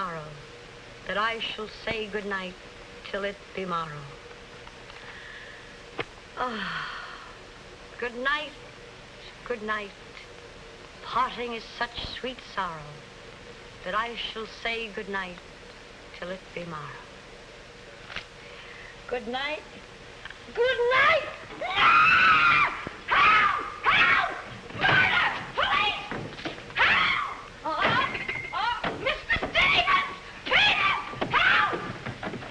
sorrow, that I shall say good night till it be morrow. Good night, good night. Parting is such sweet sorrow, that I shall say good night till it be morrow. Good night. Good night! Ah! Help! Help! Murder! Police! Help! Mr. Stevens! Peters! Help!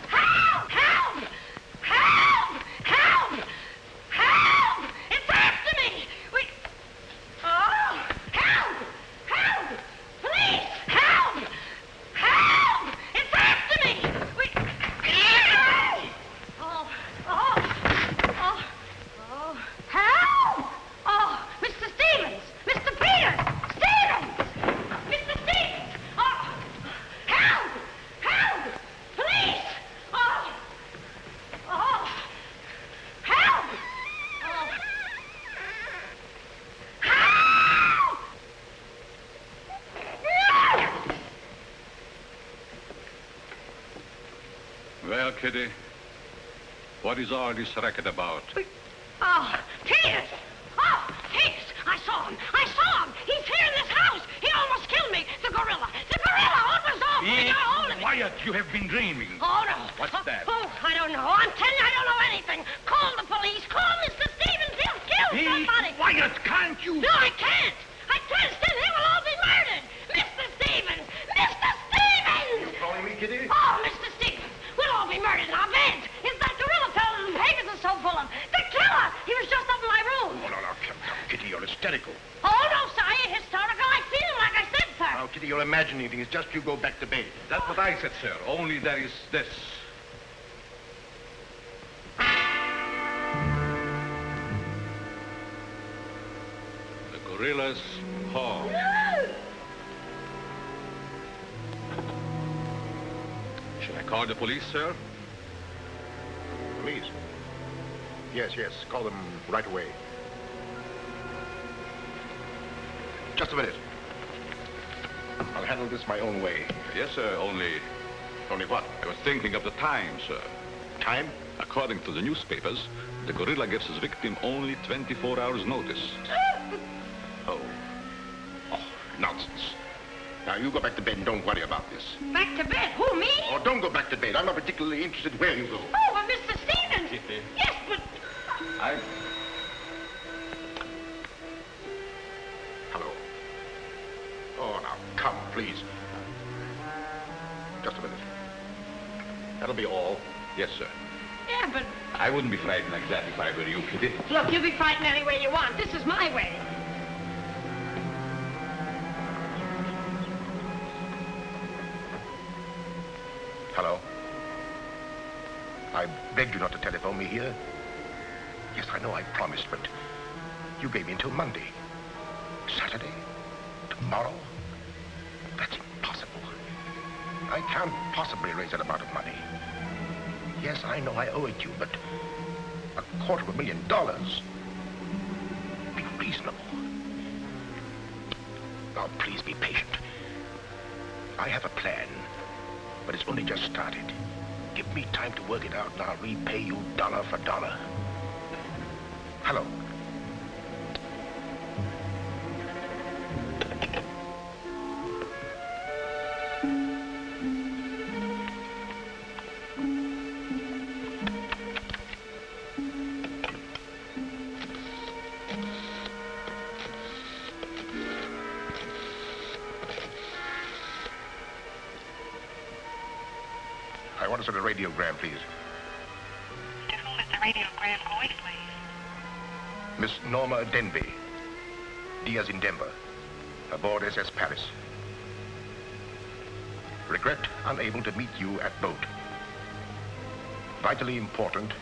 Help! Help! Help! Help! Help! It's after me! Help! Help! Police! Help! Help! It's after me! Help! Oh, Mr. Stevens! Mr. Peters! Stevens! Mr. Stevens! Oh, help! Help! Police! Oh, help! Help! Well, Kitty, what is all this racket about? Peters! Oh, Peters! I saw him! I saw him! He's here in this house! He almost killed me! The gorilla! The gorilla! What was off? We got hold of it! Quiet! You have been dreaming. Oh, no. What's that? Oh, I don't know. I'm telling you, I don't know anything. Call the police. Call Mr. Stevens. He'll kill somebody. Quiet! Can't you? No, I can't. I can't. Then they will all be murdered. Mr. Stevens! Mr. Stevens! You calling me, Kitty? Oh, Mr. Stevens! We'll all be murdered in our beds. It's that gorilla fellow the papers are so full of. The killer! He was just up in my room. Oh, no, come, Kitty, you're hysterical. Oh, no, sir. I ain't historical. I feel like I said, sir. Now, Kitty, you're imagining things. Just you go back to bed. That's what I said, sir. Only there is this. The gorilla's paw. No! Shall I call the police, sir? Police? Yes, call them right away. Just a minute. I'll handle this my own way. Yes, sir, only what? I was thinking of the time, sir. Time? According to the newspapers, the gorilla gives his victim only 24 hours notice. Oh, nonsense. Now, you go back to bed and don't worry about this. Back to bed? Who, me? Oh, don't go back to bed. I'm not particularly interested where you go. Oh, well, Mr. Stevens. Kitty. Yes, but... Hello. Oh, now, come, please. Just a minute. That'll be all. Yes, sir. Yeah, but... I wouldn't be frightened like that if I were you, Kitty. Look, you be frightened any way you want. This is my way. Hello. I begged you not to telephone me here. Yes, I know I promised, but you gave me until Monday. Saturday? Tomorrow? That's impossible. I can't possibly raise that amount of money. Yes, I know I owe it you, but $250,000. Be reasonable. Now, please be patient. I have a plan, but it's only just started. Give me time to work it out, and I'll repay you dollar for dollar. Hello. I want to send a radiogram, please. To whom is the radiogram going, please? Miss Norma Denby. Diaz in Denver. Aboard SS Paris. Regret unable to meet you at boat. Vitally important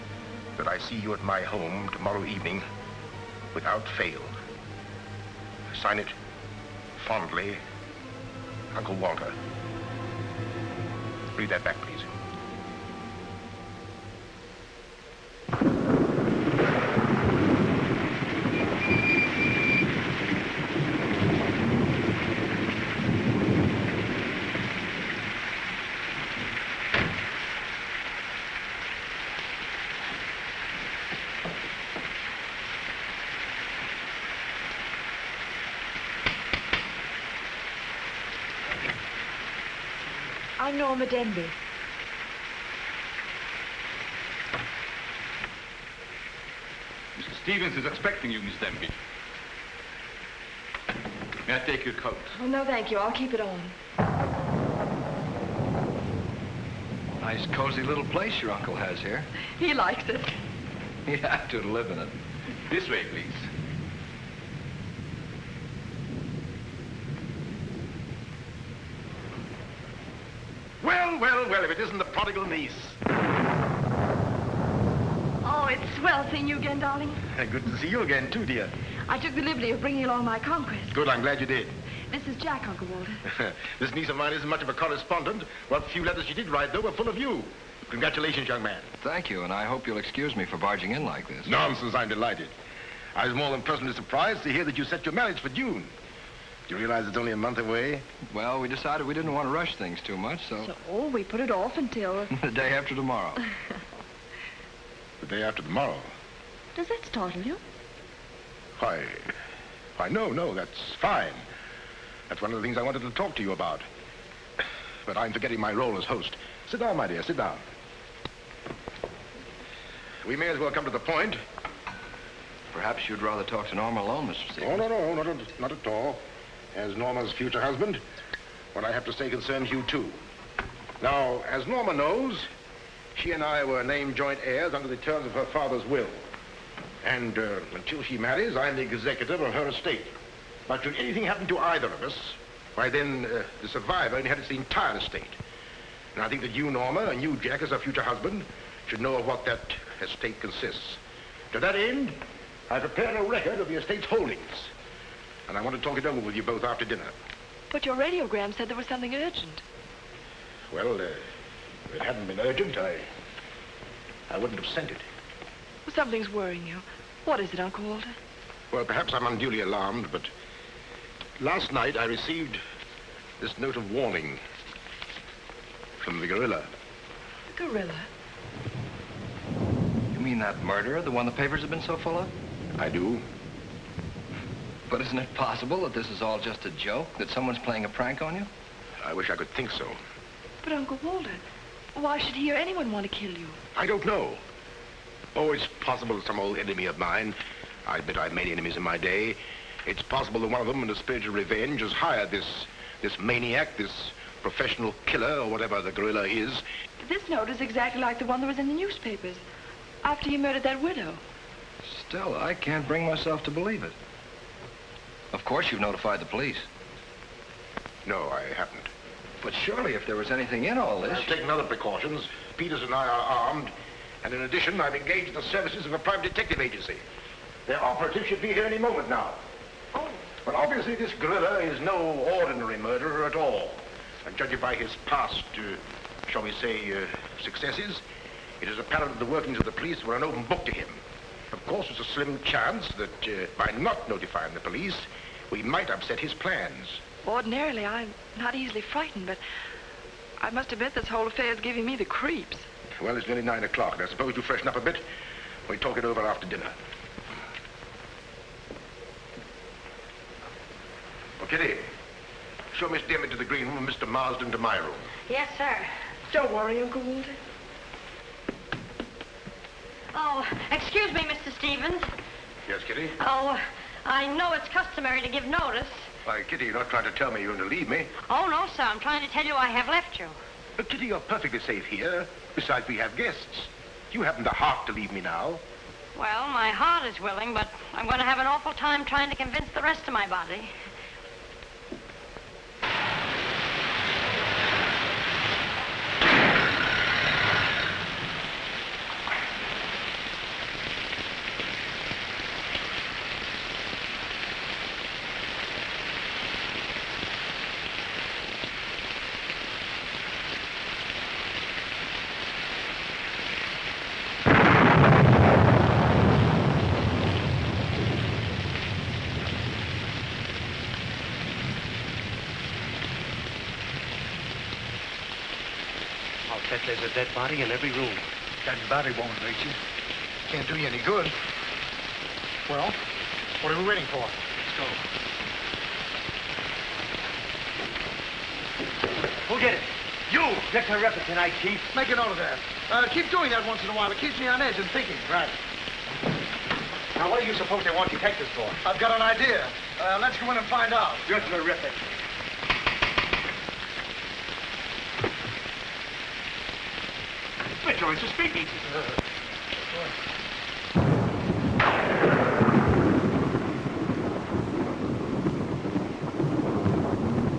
that I see you at my home tomorrow evening without fail. Sign it, fondly, Uncle Walter. Read that back, please. I'm Norma Denby. Mr. Stevens is expecting you, Miss Denby. May I take your coat? Oh, no, thank you. I'll keep it on. Nice, cozy little place your uncle has here. He likes it. He'd have to live in it. This way, please. Well, well, well, if it isn't the prodigal niece. Oh, it's swell seeing you again, darling. Good to see you again, too, dear. I took the liberty of bringing along my conquest. Good, I'm glad you did. This is Jack, Uncle Walter. This niece of mine isn't much of a correspondent. What few letters she did write, though, were full of you. Congratulations, young man. Thank you, and I hope you'll excuse me for barging in like this. Nonsense, I'm delighted. I was more than pleasantly surprised to hear that you set your marriage for June. Do you realize it's only a month away? Well, we decided we didn't want to rush things too much, so... So we put it off until... the day after tomorrow. The day after tomorrow. Does that startle you? Why, no, that's fine. That's one of the things I wanted to talk to you about. But I'm forgetting my role as host. Sit down, my dear, sit down. We may as well come to the point. Perhaps you'd rather talk to Norma alone, Mr. Stevens. Oh, no, not at all. As Norma's future husband, what I have to say concerns you, too. Now, as Norma knows, she and I were named joint heirs under the terms of her father's will. And until she marries, I'm the executor of her estate. But should anything happen to either of us, why then the survivor inherits the entire estate. And I think that you, Norma, and you, Jack, as her future husband, should know of what that estate consists. To that end, I prepared a record of the estate's holdings. And I want to talk it over with you both after dinner. But your radiogram said there was something urgent. Well, if it hadn't been urgent, I wouldn't have sent it. Well, something's worrying you. What is it, Uncle Walter? Well, perhaps I'm unduly alarmed, but last night I received this note of warning from the gorilla. The gorilla? You mean that murderer, the one the papers have been so full of? I do. But isn't it possible that this is all just a joke, that someone's playing a prank on you? I wish I could think so. But, Uncle Walter, why should he or anyone want to kill you? I don't know. Oh, it's possible some old enemy of mine. I admit I've many enemies in my day. It's possible that one of them, in a spirit of revenge, has hired this maniac, this professional killer, or whatever the gorilla is. This note is exactly like the one that was in the newspapers after he murdered that widow. Still, I can't bring myself to believe it. Of course you've notified the police. No, I haven't. But surely if there was anything in all this... I've taken other precautions. Peters and I are armed. And in addition, I've engaged the services of a private detective agency. Their operative should be here any moment now. Oh. But obviously this gorilla is no ordinary murderer at all. And judging by his past, shall we say, successes, it is apparent that the workings of the police were an open book to him. Of course, there's a slim chance that by not notifying the police, we might upset his plans. Ordinarily, I'm not easily frightened, but I must admit this whole affair is giving me the creeps. Well, it's nearly 9 o'clock, and I suppose you freshen up a bit. We talk it over after dinner. Oh, Kitty, show Miss Denby to the green room and Mr. Marsden to my room. Yes, sir. Don't worry, Uncle Walter. Oh, excuse me, Mr. Stevens. Yes, Kitty? Oh, I know it's customary to give notice. Why, Kitty, you're not trying to tell me you're going to leave me. Oh, no, sir. I'm trying to tell you I have left you. But, Kitty, you're perfectly safe here. Besides, we have guests. You haven't the heart to leave me now. Well, my heart is willing, but I'm going to have an awful time trying to convince the rest of my body. Bet there's a dead body in every room. That body won't hurt you. Can't do you any good. Well, what are we waiting for? Let's go. Who'll get it? You! You're terrific tonight, Chief. Make a note of that. Keep doing that once in a while. It keeps me on edge and thinking. Right. Now, what do you suppose they want detectives for? I've got an idea. Let's go in and find out. You're terrific. Mitchell, it's a speakeasy.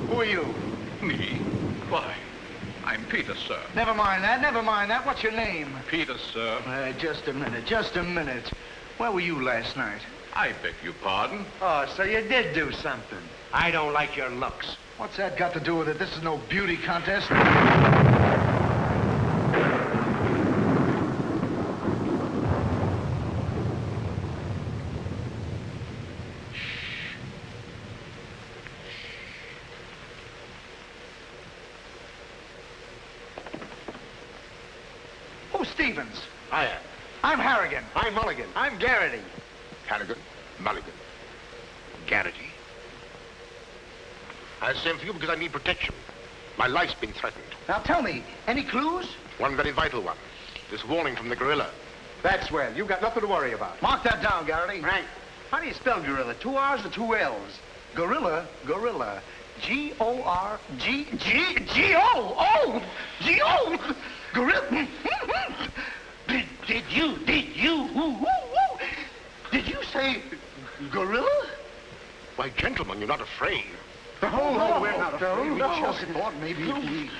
Who are you? Me? Why, I'm Peter, sir. Never mind that. Never mind that. What's your name? Peter, sir. Just a minute. Just a minute. Where were you last night? I beg your pardon. Oh, so you did do something. I don't like your looks. What's that got to do with it? This is no beauty contest. Who's Stevens? I am. I'm Harrigan. I'm Mulligan. I'm Garrity. Harrigan, Mulligan. Garrity? I sent for you because I need protection. My life's been threatened. Now tell me, any clues? One very vital one. This warning from the gorilla. That's well. You've got nothing to worry about. Mark that down, Garrity. Right. How do you spell gorilla? 2 R's or 2 L's? Gorilla. G-O-R-G-G-G-O! G-O! Gorilla. Did you say gorilla? Why, gentlemen, you're not afraid. No, we're not afraid. We just thought maybe we...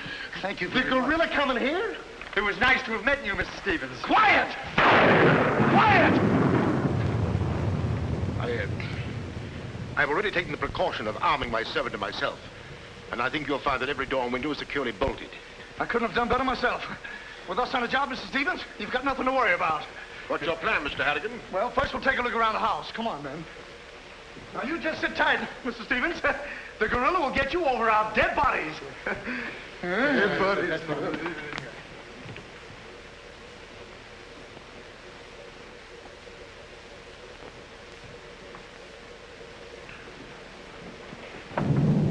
Thank you The very much. gorilla coming here? It was nice to have met you, Mr. Stevens. Quiet! Quiet! I've already taken the precaution of arming my servant and myself. And I think you'll find that every door and window is securely bolted. I couldn't have done better myself. With us on the job, Mr. Stevens, you've got nothing to worry about. What's your plan, Mr. Harrigan? Well, first we'll take a look around the house. Come on, then. Now, you just sit tight, Mr. Stevens. The gorilla will get you over our dead bodies. Dead bodies.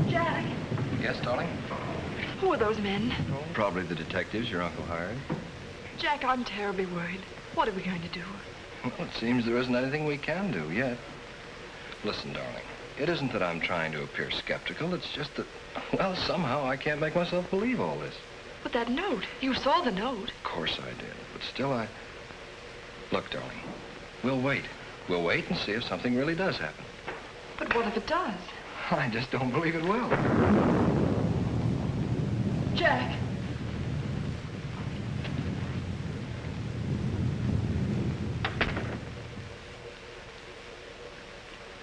Jack, Yes, darling? who are those men? Probably the detectives your uncle hired. Jack, I'm terribly worried. What are we going to do? Well, it seems there isn't anything we can do yet. Listen, darling, it isn't that I'm trying to appear skeptical. It's just that, well, somehow I can't make myself believe all this. But that note, you saw the note. Of course I did, but still Look, darling, we'll wait. We'll wait and see if something really does happen. But what if it does? I just don't believe it will. Jack.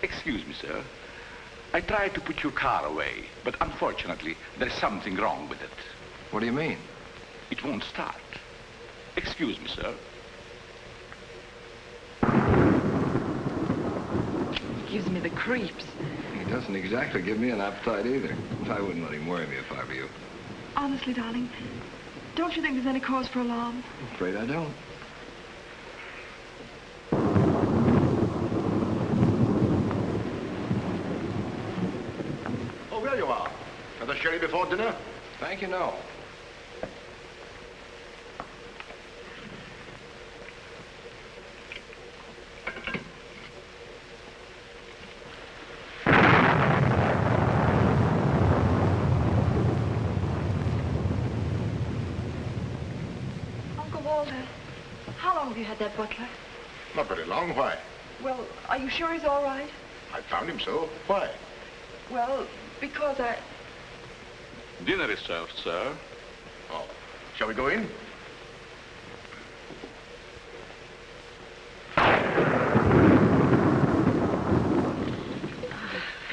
Excuse me, sir. I tried to put your car away, but unfortunately, there's something wrong with it. What do you mean? It won't start. Excuse me, sir. Gives me the creeps. He doesn't exactly give me an appetite either. I wouldn't let him worry me if I were you. Honestly, darling, don't you think there's any cause for alarm? I'm afraid I don't. Oh, there you are. Another sherry before dinner? Thank you, no. Uncle Walter, how long have you had that butler? Not very long. Why? Well, are you sure he's all right? I found him so. Why? Well, because I... Dinner is served, sir. Oh. Shall we go in?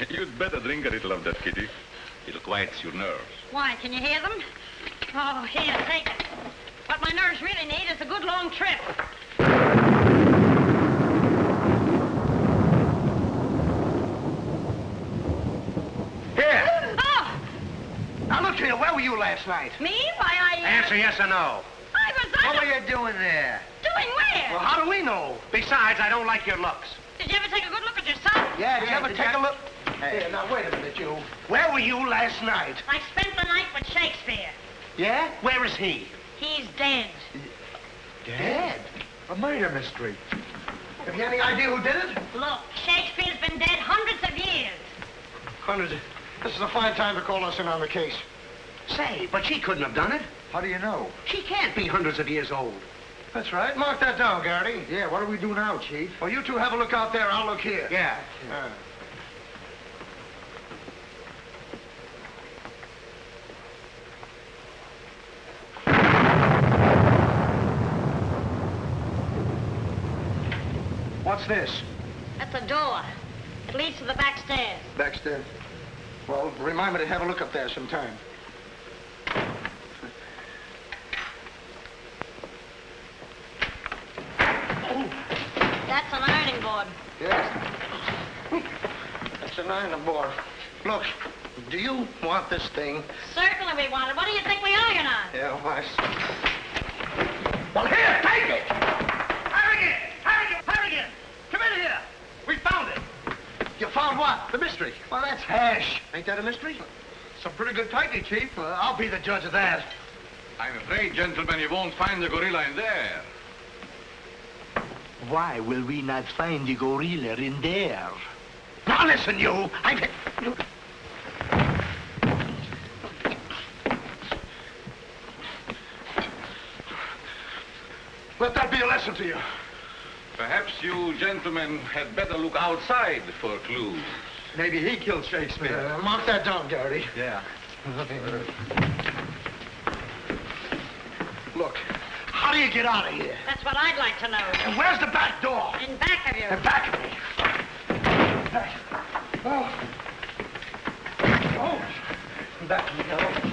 You'd better drink a little of that, Kitty. It'll quiet your nerves. Why, can you hear them? Oh, here, take it. What my nerves really need is a good long trip. Here. Oh, Now, look here. Where were you last night? me? Why, I... Answer yes or no. I was... What were you doing there? Doing where? Well, how do we know? Besides, I don't like your looks. Did you ever take a good look at yourself? Yeah, did you ever did take you- a look? Here, now, wait a minute, you. Where were you last night? I spent the night with Shakespeare. Yeah? Where is he? He's dead. Dead? A murder mystery. Have you any idea who did it? Look, Shakespeare's been dead hundreds of years. Hundreds. This is a fine time to call us in on the case. Say, but she couldn't have done it. How do you know? She can't be hundreds of years old. That's right. Mark that down, Garrity. Yeah, what do we do now, Chief? Well, you two have a look out there. I'll look here. Yeah. What's this? That's a door. It leads to the back stairs. Backstairs. Well, remind me to have a look up there sometime. That's an ironing board. Yes. That's an ironing board. Look, do you want this thing? Certainly we want it. What do you think we iron on? Yeah, why? Well, here, take it! Harrigan! Harrigan! Harrigan! Come in here! We found it. You found what? The mystery. Well, that's hash. Ain't that a mystery? Some pretty good tightening, Chief. I'll be the judge of that. I'm afraid, gentlemen, you won't find the gorilla in there. Why will we not find the gorilla in there? Now listen, you. Let that be a lesson to you. Perhaps you gentlemen had better look outside for clues. Maybe he killed Shakespeare. Mark that down, Garrity. Yeah. Look, how do you get out of here? That's what I'd like to know. And where's the back door? In back of you. In back of me. Oh, back of me now.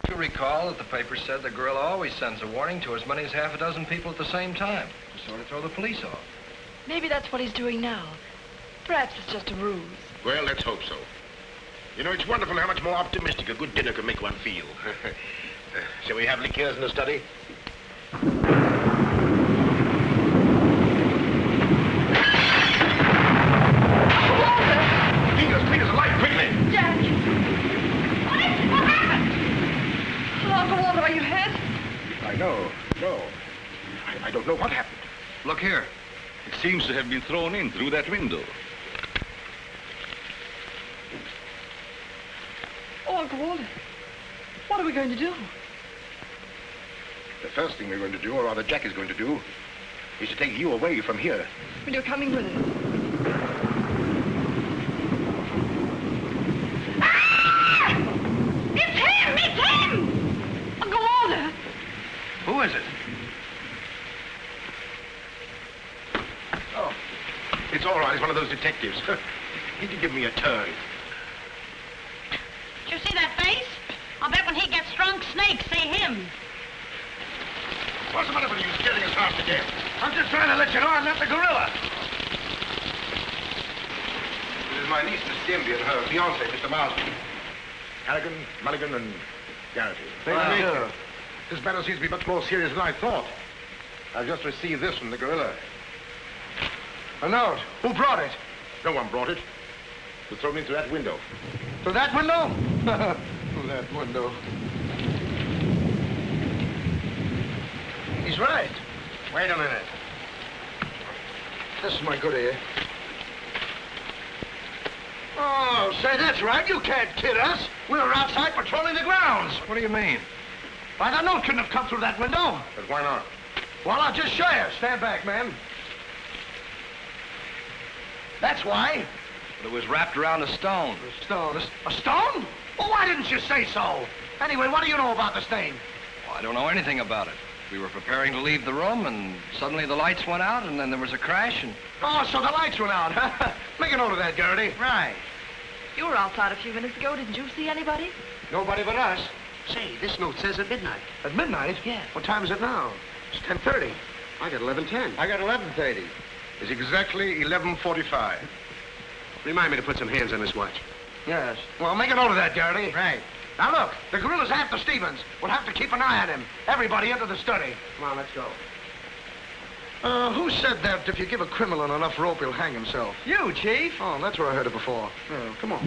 You recall that the paper said the gorilla always sends a warning to as many as half a dozen people at the same time to sort of throw the police off. Maybe that's what he's doing now. Perhaps it's just a ruse. Well, let's hope so. You know, it's wonderful how much more optimistic a good dinner can make one feel. Shall we have liqueurs in the study? Peter's alive, quickly! Jack! What happened? Hello, Uncle Walter, are you hurt? I know. No. I don't know what happened. Look here. It seems to have been thrown in through that window. Oh, Uncle Walter, what are we going to do? The first thing we're going to do, or rather Jack is going to do, is to take you away from here. Well, you're coming with us. Ah! It's him! It's him! Uncle Walter! Who is it? Oh, it's all right. It's one of those detectives. He did give me a turn. Did you see that face? I'll bet when he gets drunk, snakes see him. What's the matter with you scaring us half to death? I'm just trying to let you know I'm not the gorilla. This is my niece, Miss Denby, and her fiancé, Mr. Marsden. Harrigan, Mulligan, and Garrity. This matter seems to be much more serious than I thought. I've just received this from the gorilla. A note. Who brought it? No one brought it. It was thrown into that window. Through that window? Through that window. He's right. Wait a minute. This is my good ear. Oh, say, that's right. You can't kid us. We were outside patrolling the grounds. What do you mean? Why, the note couldn't have come through that window. But why not? Well, I'll just show you. Stand back, man. That's why. It was wrapped around a stone. A stone? A stone? Well, why didn't you say so? Anyway, what do you know about the stain? Well, I don't know anything about it. We were preparing to leave the room, and suddenly the lights went out, and then there was a crash, and... Oh, so the lights went out, huh? Make a note of that, Garrity. Right. You were outside a few minutes ago. Didn't you see anybody? Nobody but us. Say, this note says at midnight. At midnight? Yeah. What time is it now? It's 10:30. I got 11:10. I got 11:30. It's exactly 11:45. Remind me to put some hands on this watch. Yes. Well, make a note of that, Garrity. Right. Now, look, the gorilla's after Stevens. We'll have to keep an eye on him. Everybody into the study. Come on, let's go. Who said that if you give a criminal enough rope, he'll hang himself? You, Chief. Oh, that's where I heard it before. Come on.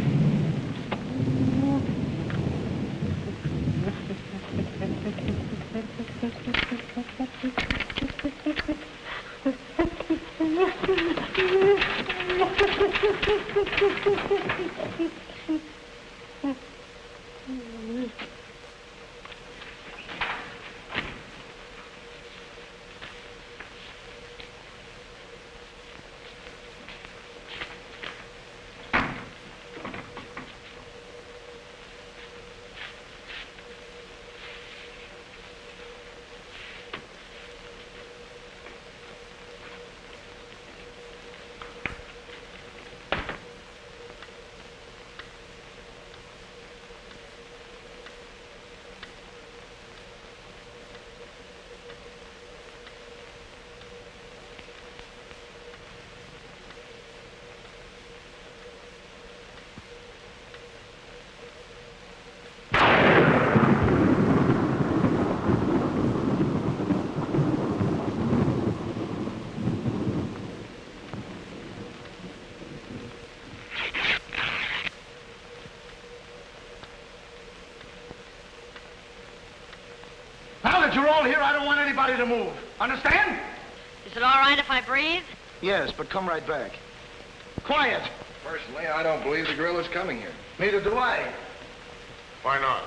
Now that you're all here, I don't want anybody to move. Understand? Is it all right if I breathe? Yes, but come right back. Quiet. Personally, I don't believe the gorilla's coming here. Neither do I. Why not?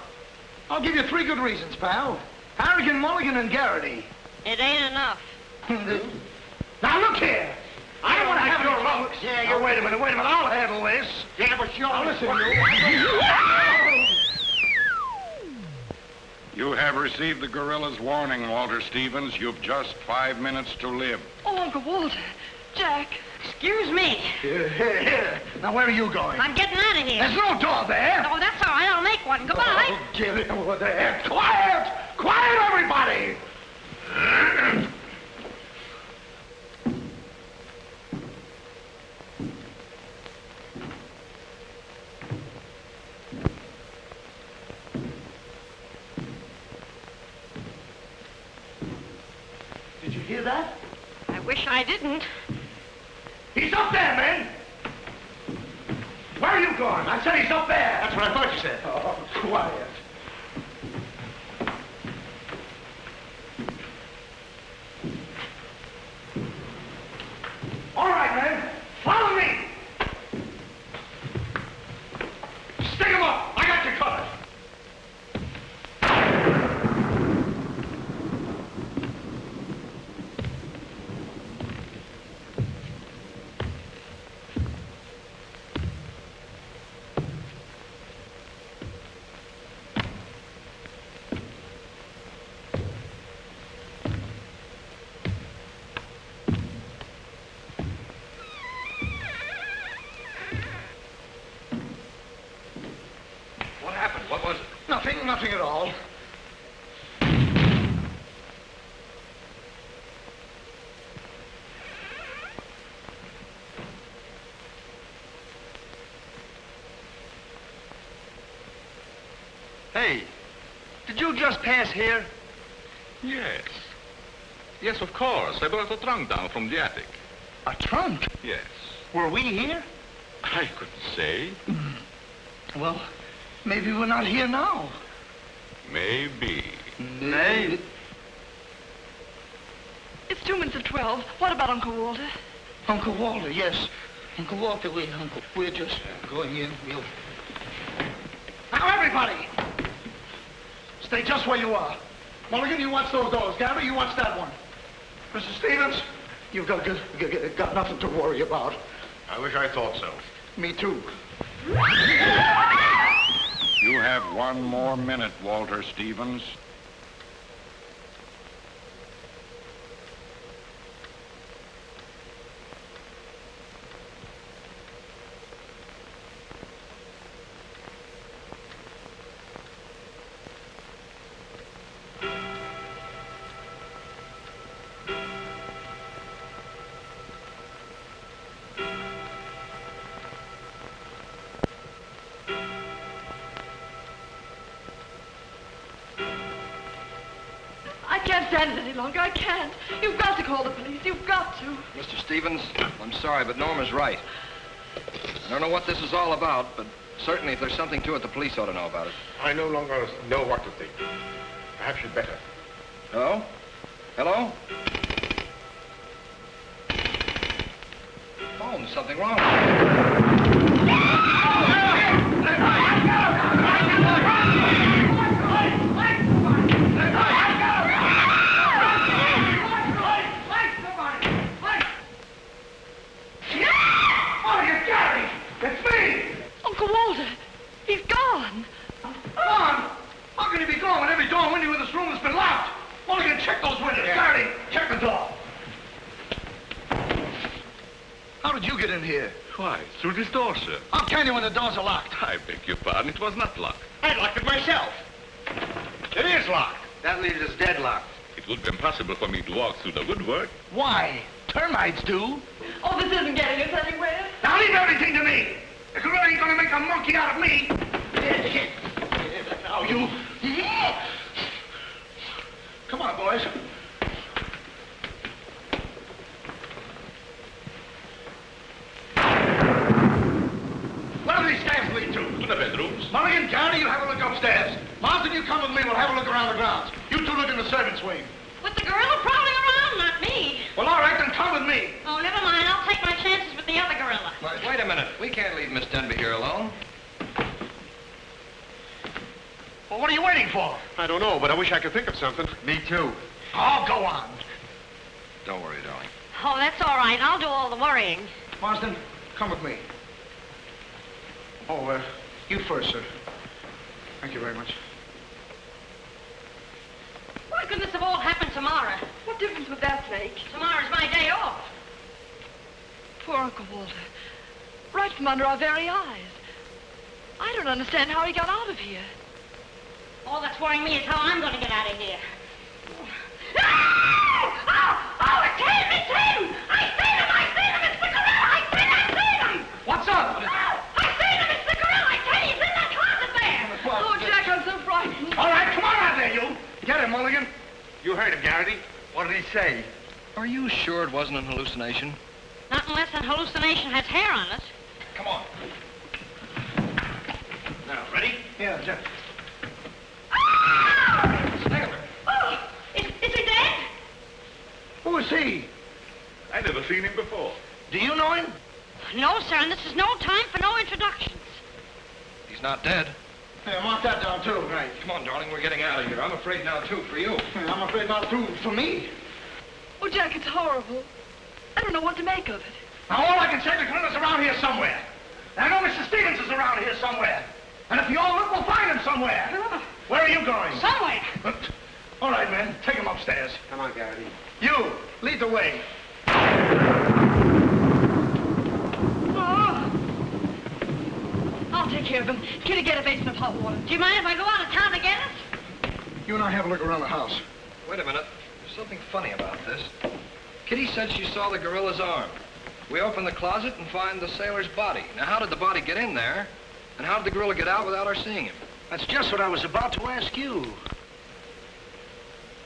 I'll give you 3 good reasons, pal. Harrigan, Mulligan, and Garrity. It ain't enough. Now, look here. I don't want to have your luck. Yeah, wait a minute. I'll handle this. Yeah, but you're... Now, listen, you. You have received the gorilla's warning, Walter Stevens. You've just 5 minutes to live. Oh, Uncle Walter. Jack. Excuse me. Here. Now, where are you going? I'm getting out of here. There's no door there. Oh, that's all right. I'll make one. Goodbye. Oh, get it over there. Quiet! Quiet, everybody! Did you hear that? I wish I didn't. He's up there, man! Where are you going? I said he's up there. That's what I thought you said. Oh, quiet. All right, man. Follow me. Stick him up. I got you covered. What happened? What was it? Nothing at all. Hey, did you just pass here? Yes. Yes, of course. I brought a trunk down from the attic. A trunk? Yes. Were we here? I couldn't say. Well, maybe we're not here now. Maybe. Maybe. It's 2 minutes of 12. What about Uncle Walter? Uncle Walter, yes. Uncle Walter, we're just going in. We'll... Now, everybody! Stay just where you are. Mulligan, you watch those doors. Gary, you watch that one. Mr. Stevens, you've got nothing to worry about. I wish I thought so. Me too. You have 1 more minute, Walter Stevens. I can't stand it any longer. I can't. You've got to call the police. You've got to. Mr. Stevens, I'm sorry, but Norma's right. I don't know what this is all about, but certainly if there's something to it, the police ought to know about it. I no longer know what to think. Perhaps you'd better. Hello? Hello? Phone, something wrong. It's me! Uncle Walter, he's gone. Gone? How can he be gone when every door and window in this room has been locked? Mulligan, check those windows. Garrity, check the door. How did you get in here? Why, through this door, sir. How can you when the doors are locked? I beg your pardon, it was not locked. I locked it myself. It is locked. That leaves us deadlocked. It would be impossible for me to walk through the woodwork. Why? Termites do. Oh, this isn't getting us anywhere. Now leave everything to me. The gorilla ain't gonna make a monkey out of me. Now you. Come on, boys. Where do these stairs lead to? To the bedrooms. Mulligan, Garrity, you have a look upstairs. Marsden, you come with me. We'll have a look around the grounds. You two look in the servants' wing. With the gorilla prowling around, not me. Well, all right, then come with me. Oh, never mind. I'll take my chances with the other gorilla. Wait a minute. We can't leave Miss Denby here alone. Well, what are you waiting for? I don't know, but I wish I could think of something. Me too. Oh, go on. Don't worry, darling. Oh, that's all right. I'll do all the worrying. Marsden, come with me. Oh, you first, sir. Thank you very much. Why couldn't this have all happened tomorrow? What difference would that make? Tomorrow's my day off. Poor Uncle Walter. Right from under our very eyes. I don't understand how he got out of here. All that's worrying me is how I'm going to get out of here. Oh, it's him! It's him! I seen him! It's the gorilla! I seen him! What's up? I seen him! It's the gorilla! I tell you, he's in that closet there! Oh, Jack, I'm so frightened. All right, come on out there, you. Get him, Mulligan. You heard him, Garrity. What did he say? Are you sure it wasn't an hallucination? Not unless an hallucination has hair on it. Come on. Now, ready? Yeah, Jeff. Oh, is he dead? Who is he? I never seen him before. Do you know him? No, sir, and this is no time for no introductions. He's not dead. Yeah, mark that down, too. Right. Come on, darling, we're getting out of here. I'm afraid now, too, for you. Yeah, I'm afraid not, too, for me. Oh, Jack, it's horrible. I don't know what to make of it. Now, all I can say, the gorilla's around here somewhere. And I know Mr. Stevens is around here somewhere. And if you all look, we'll find him somewhere. Where are you going? Somewhere. All right, men, take him upstairs. Come on, Garrity. You, lead the way. I'll take care of him. Kitty, get a basin of hot water. Do you mind if I go out of town to get it? You and I have a look around the house. Wait a minute. There's something funny about this. Kitty said she saw the gorilla's arm. We open the closet and find the sailor's body. Now, how did the body get in there? And how did the gorilla get out without our seeing him? That's just what I was about to ask you.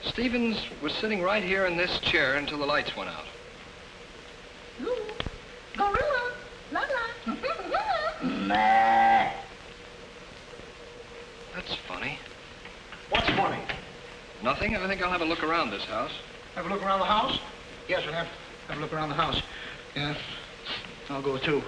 Stevens was sitting right here in this chair until the lights went out. Gorilla. La la. That's funny. What's funny? Nothing. I think I'll have a look around this house. Have a look around the house? Yes, we'll have a look around the house. Yeah, I'll go too.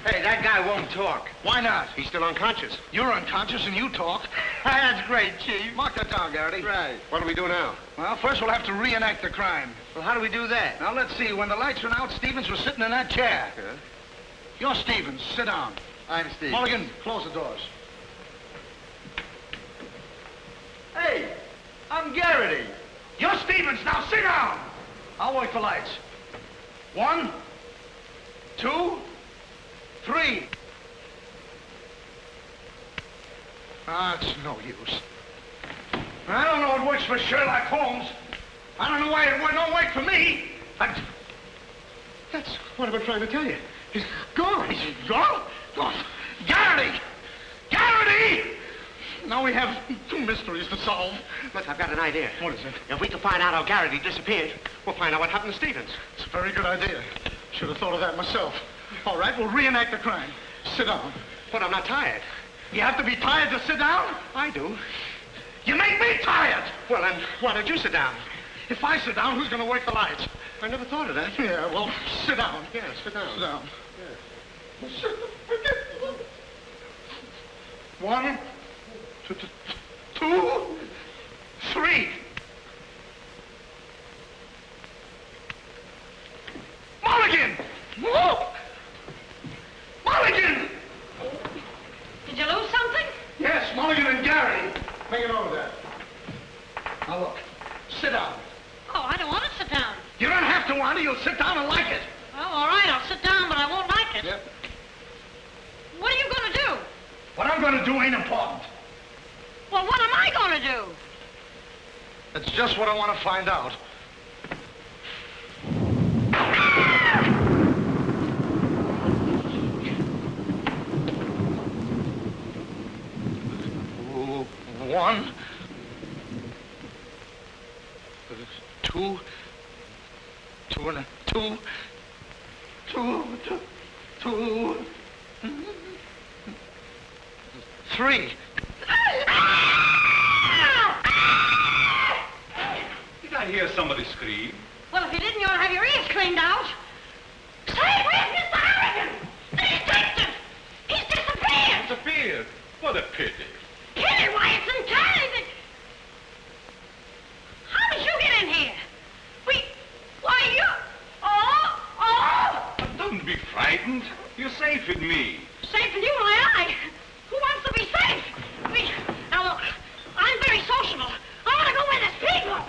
Hey, that guy won't talk. Why not? He's still unconscious. You're unconscious and you talk. That's great, Chief. Mark that down, Garrity. Right. What do we do now? Well, first we'll have to reenact the crime. Well, how do we do that? Now, let's see. When the lights went out, Stevens was sitting in that chair. Yeah? You're Stevens. Sit down. I'm Steve. Mulligan, close the doors. Hey, I'm Garrity. You're Stevens. Now, sit down. I'll wait for lights. 1, 2, 3. Ah, it's no use. I don't know it works for Sherlock Holmes. I don't know why it don't work for me. That's what I've been trying to tell you. He's gone. He's gone? Oh, Garrity! Garrity! Now we have 2 mysteries to solve. Look, I've got an idea. What is it? If we can find out how Garrity disappeared, we'll find out what happened to Stevens. It's a very good idea. Should have thought of that myself. All right, we'll reenact the crime. Sit down. But I'm not tired. You have to be tired to sit down? I do. You make me tired! Well, then, why don't you sit down? If I sit down, who's going to work the lights? I never thought of that. Yeah, well, sit down. Yeah, sit down. Sit down. Yeah. One, two, three. Mulligan! Whoa! Mulligan! Did you lose something? Yes, Mulligan and Gary. Make it over there. Now look, sit down. Oh, I don't want to sit down. You don't have to want it. You'll sit down and like it. Oh, all right, I'll sit down, but I won't like it. Yep. What are you going to do? What I'm going to do ain't important. Well, what am I going to do? That's just what I want to find out. One, two, three. Did I hear somebody scream? Well, if you didn't, you ought to have your ears cleaned out. Say, where's Mr. Harrigan? The detective! He's disappeared! Disappeared? What a pity. Kitty, why, it's entirely... How did you get in here? Why, you... Oh! But don't be frightened. You're safe with me. Safe in you, why, who wants to be safe? Now, look, I'm very sociable. I want to go where there's people.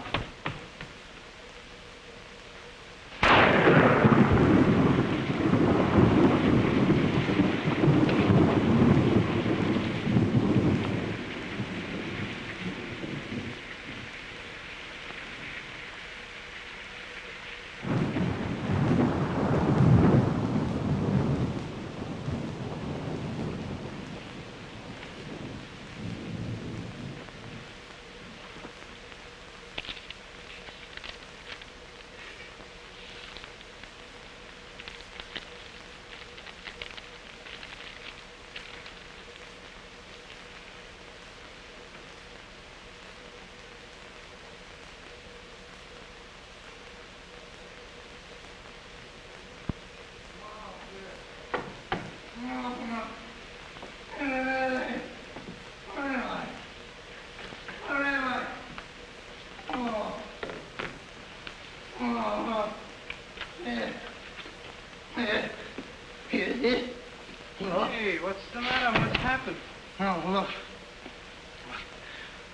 Hey, what's the matter? What's happened? Oh, look.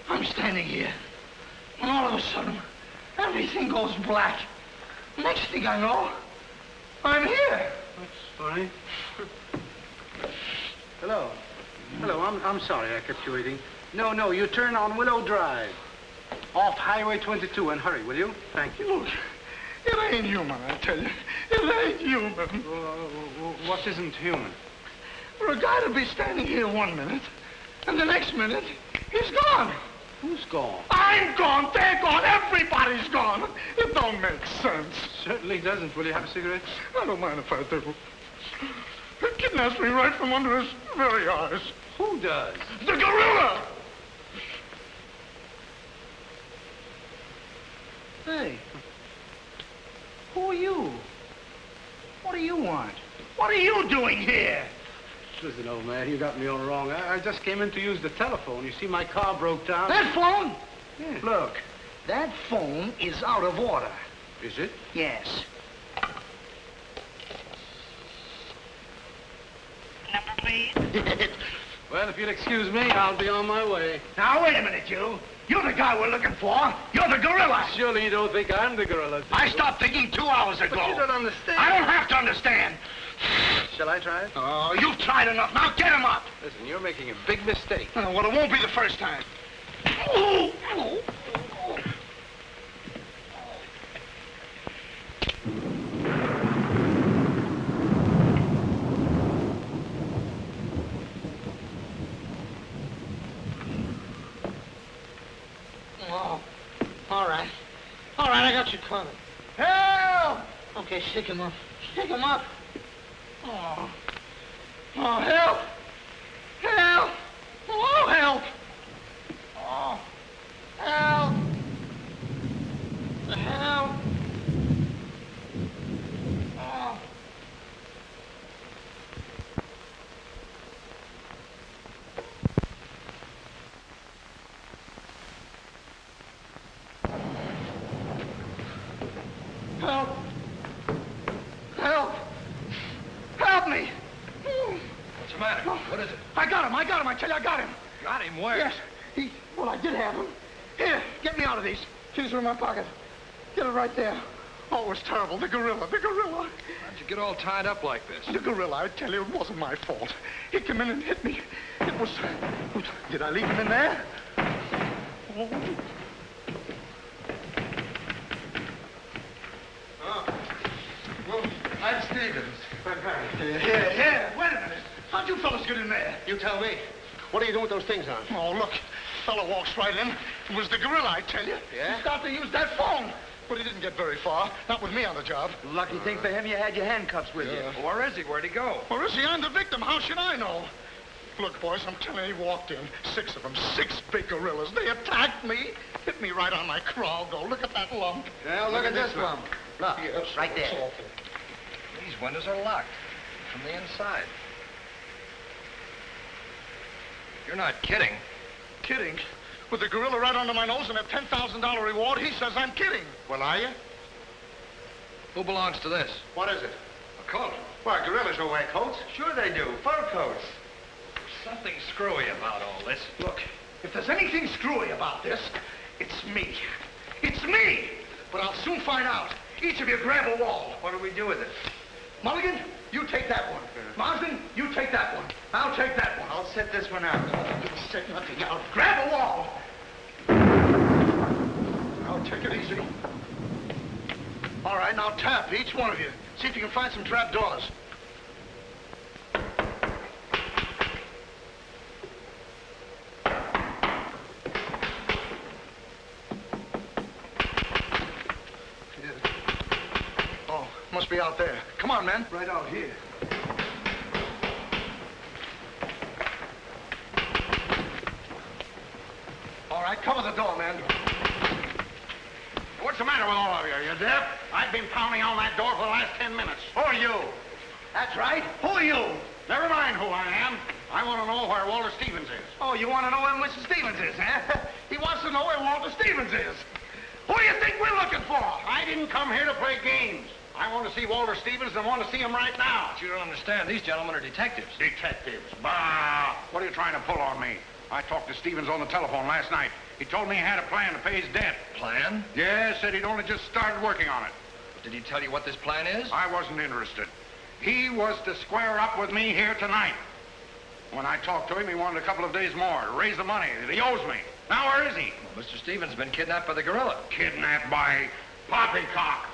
I'm standing here. And all of a sudden, everything goes black. Next thing I know, I'm here. That's funny. Hello. Hello, I'm sorry I kept you waiting. No, you turn on Willow Drive. Off Highway 22, and hurry, will you? Thank you. Look, it ain't human, I tell you. It ain't human. What isn't human? For a guy to be standing here 1 minute, and the next minute, he's gone. Who's gone? I'm gone, they're gone, everybody's gone. It don't make sense. Certainly doesn't. Will you have a cigarette? I don't mind if I do. He kidnaps me right from under his very eyes. Who does? The gorilla! Hey, who are you? What do you want? What are you doing here? Listen, old man, you got me all wrong. I just came in to use the telephone. You see, my car broke down. That phone? Yeah. Look, that phone is out of order. Is it? Yes. Number, please. Well, if you'll excuse me, I'll be on my way. Now, wait a minute, you. You're the guy we're looking for. You're the gorilla. Surely you don't think I'm the gorilla, do you? I stopped thinking 2 hours ago. But you don't understand. I don't have to understand. Shall I try it? Oh, you've tried enough. Now get him up. Listen, you're making a big mistake. Well, it won't be the first time. Oh, all right. All right, I got you covered. Help! Okay, shake him up. Shake him up. Oh. Oh, help! Help! Oh, help! Oh, help! Help! Help! Help me! What's the matter? What is it? I got him, I tell you, I got him. Got him where? Yes, well, I did have him. Here, get me out of these. Keys are in my pocket. Get it right there. Oh, it was terrible. The gorilla. How'd you get all tied up like this? The gorilla, I tell you, it wasn't my fault. He came in and hit me. It was... Did I leave him in there? Oh. Well, I'm Stevens. Here. Wait a minute. How'd you fellas get in there? You tell me. What are you doing with those things on? Oh, look. Fellow walks right in. It was the gorilla, I tell you. Yeah? He started to use that phone. But he didn't get very far. Not with me on the job. Lucky thing for him you had your handcuffs with you. Where is he? Where'd he go? Where is he? I'm the victim. How should I know? Look, boys, I'm telling you, he walked in. 6 of them. 6 big gorillas. They attacked me. Hit me right on my crawl. Go. Look at that lump. Well, look at this lump. Look, Yes, right there. it's awful. These windows are locked from the inside. You're not kidding. Kidding? With the gorilla right under my nose and a $10,000 reward, he says I'm kidding. Well, are you? Who belongs to this? What is it? A coat. Well, gorillas don't wear coats. Sure they do. Fur coats. Something screwy about all this. Look, if there's anything screwy about this, it's me. It's me! But I'll soon find out. Each of you grab a wall. What do we do with it? Mulligan, you take that one. Marsden, you take that one. I'll take that one. I'll set this one out. You set nothing out. Grab a wall. I'll take it easy. All right, now tap, each one of you. See if you can find some trap doors. Oh, must be out there. Come on, men. Right out here. All right, cover the door, man. What's the matter with all of you? You deaf? I've been pounding on that door for the last 10 minutes. Who are you? That's right. Who are you? Never mind who I am. I want to know where Walter Stevens is. Oh, you want to know where Mr. Stevens is, huh? He wants to know where Walter Stevens is. Who do you think we're looking for? I didn't come here to play games. I want to see Walter Stevens and want to see him right now. But you don't understand. These gentlemen are detectives. Detectives? Bah! What are you trying to pull on me? I talked to Stevens on the telephone last night. He told me he had a plan to pay his debt. Plan? Yes, said he'd only just started working on it. Did he tell you what this plan is? I wasn't interested. He was to square up with me here tonight. When I talked to him, he wanted a couple of days more to raise the money that he owes me. Now, where is he? Well, Mr. Stevens has been kidnapped by the gorilla. Kidnapped by Poppycock.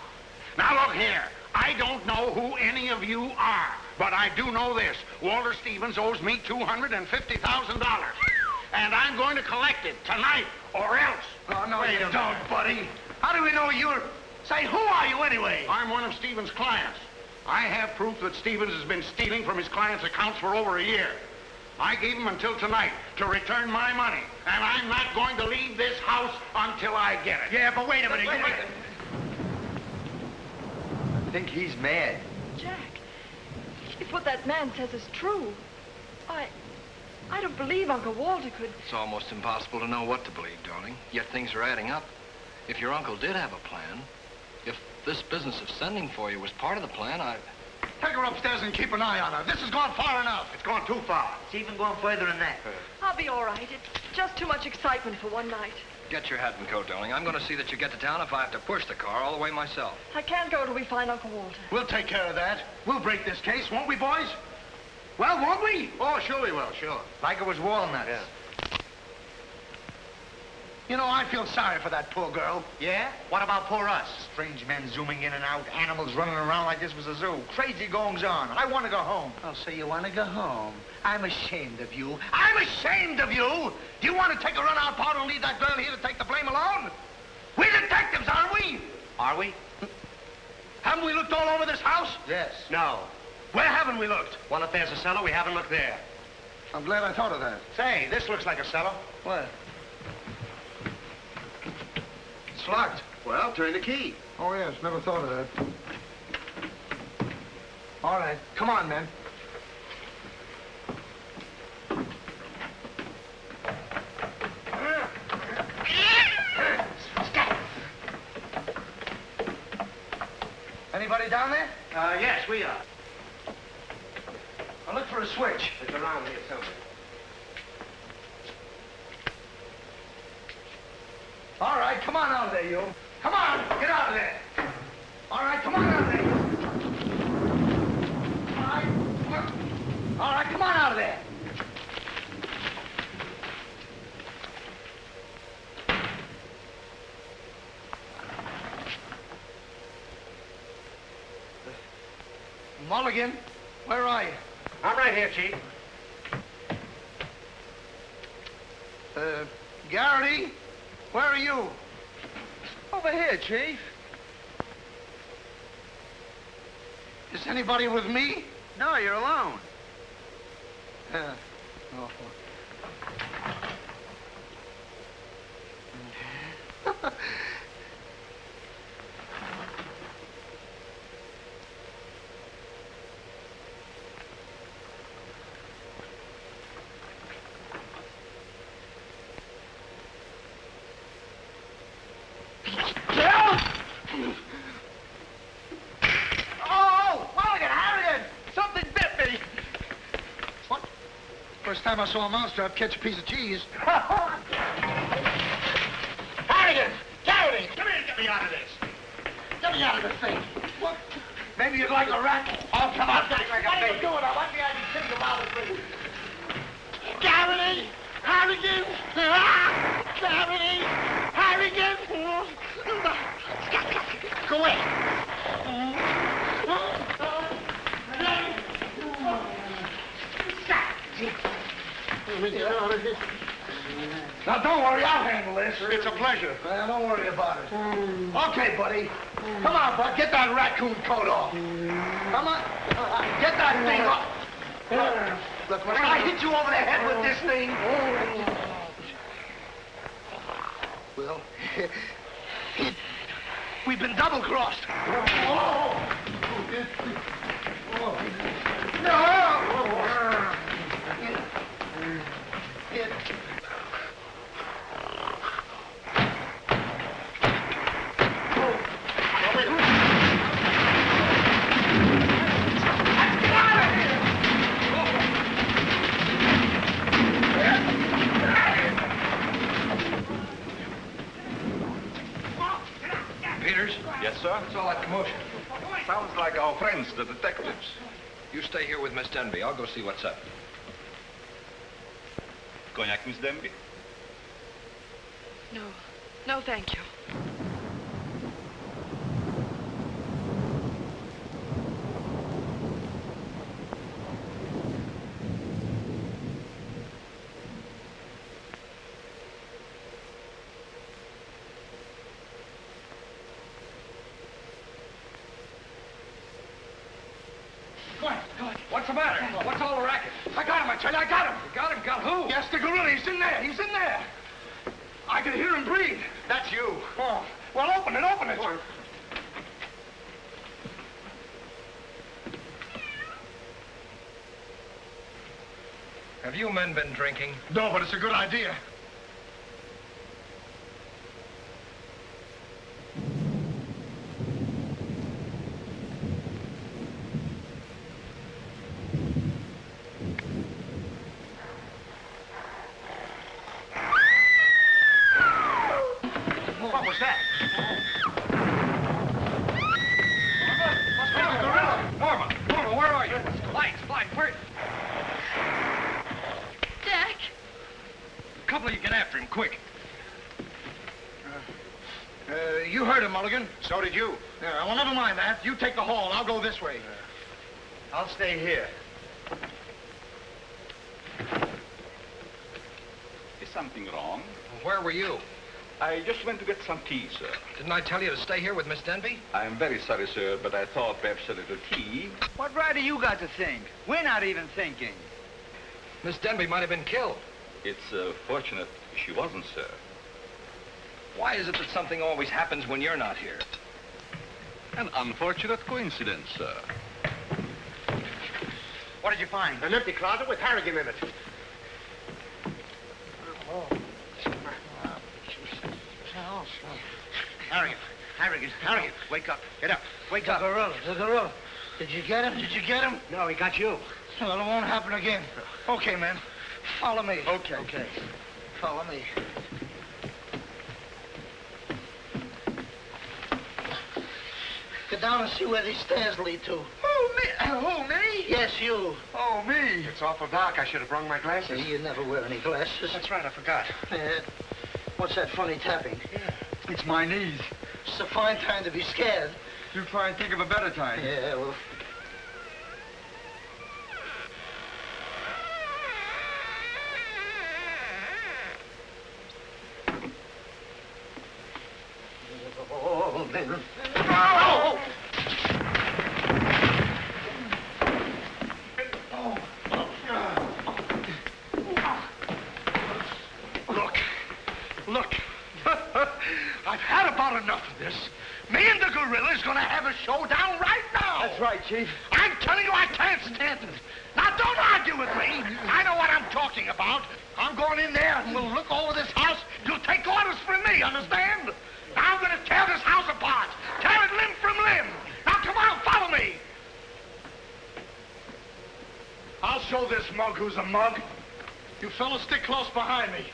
Now, look here. I don't know who any of you are, but I do know this. Walter Stevens owes me $250,000. And I'm going to collect it tonight, or else. Oh, no, Wait you a don't, minute. buddy. How do we know you're... Say, who are you anyway? I'm one of Stevens' clients. I have proof that Stevens has been stealing from his clients' accounts for over a year. I gave him until tonight to return my money, and I'm not going to leave this house until I get it. Yeah, but wait a minute. I think he's mad. Jack, if what that man says is true, I don't believe Uncle Walter could... It's almost impossible to know what to believe, darling. Yet things are adding up. If your uncle did have a plan, if this business of sending for you was part of the plan, Take her upstairs and keep an eye on her. This has gone far enough. It's gone too far. It's even going further than that. I'll be all right. It's just too much excitement for one night. Get your hat and coat, darling. I'm going to see that you get to town if I have to push the car all the way myself. I can't go till we find Uncle Walter. We'll take care of that. We'll break this case, won't we, boys? Well, won't we? Oh, sure we will, sure. Like it was walnuts. Yeah. You know, I feel sorry for that poor girl. Yeah? What about poor us? Strange men zooming in and out, animals running around like this was a zoo. Crazy goings on. I want to go home. Oh, so you want to go home? I'm ashamed of you. I'm ashamed of you! Do you want to take a run-out part and leave that girl here to take the blame alone? We're detectives, aren't we? Are we? Haven't we looked all over this house? Yes. No. Where haven't we looked? Well, if there's a cellar, we haven't looked there. I'm glad I thought of that. Say, this looks like a cellar. What? It's locked. Well, turn the key. Oh, yes. Never thought of that. All right. Come on, men. Anybody down there? Yes, we are. I'll look for a switch. It's around here somewhere. All right, come on out of there, you. Come on, get out of there. All right, come on out of there. All right, come on out of there. Mulligan, where are you? I'm right here, Chief. Garrity, where are you? Over here, Chief. Is anybody with me? No, you're alone. Oh. First time I saw a mousetrap catch a piece of cheese. Harrigan! Garrity! Come here and get me out of this. Get me out of this thing. What? Maybe you'd like a rat? Oh, come on. What are you doing? I want me to think about it, please. Garrity! Harrigan! Garrity! Harrigan! Go away. Now, don't worry, I'll handle this. It's a pleasure. Well, don't worry about it. Okay, buddy. Come on, bud. Get that raccoon coat off. Come on. Get that thing off. Look, when I hit you over the head with this thing... Well, we've been double-crossed. No! Peters? Yes, sir? What's all that commotion? Sounds like our friends, the detectives. You stay here with Miss Denby. I'll go see what's up. Cognac, Miss Denby? No. No, thank you. What's the matter? What's all the racket? I got him, I tell you, I got him. You got him? Got who? Yes, the gorilla. He's in there. He's in there. I can hear him breathe. That's you. Oh, well, open it, open it. Have you men been drinking? No, but it's a good idea. What was that? Norma, where are you? Lights, where? Jack! A couple of you get after him, quick. You heard him, Mulligan. So did you. Yeah, well, never mind that. You take the hall. I'll go this way. I'll stay here. Is something wrong? Where were you? I just went to get some tea, sir. Didn't I tell you to stay here with Miss Denby? I am very sorry, sir, but I thought perhaps a little tea. What right do you got to think? We're not even thinking. Miss Denby might have been killed. It's fortunate she wasn't, sir. Why is it that something always happens when you're not here? An unfortunate coincidence, sir. What did you find? An empty closet with Harrigan in it. Harrigan. Harrigan, wake up. Get up. Wake up. The gorilla. Did you get him? Did you get him? No, he got you. Well, it won't happen again. Okay, man. Follow me. Okay. Follow me. Get down and see where these stairs lead to. Who, me? Yes, you. Oh, me. It's awful dark. I should have brought my glasses. You never wear any glasses. That's right, I forgot. What's that funny tapping? It's my knees. It's a fine time to be scared. You try and think of a better time. Yeah, well... Oh, man. Oh! Look. I've had about enough of this. Me and the gorilla's gonna have a showdown right now. That's right, Chief. I'm telling you, I can't stand it. Now, don't argue with me. I know what I'm talking about. I'm going in there and we'll look over this house. You'll take orders from me, understand? Now I'm gonna tear this house apart. Tear it limb from limb. Now, come on, follow me. I'll show this mug who's a mug. You fellas stick close behind me.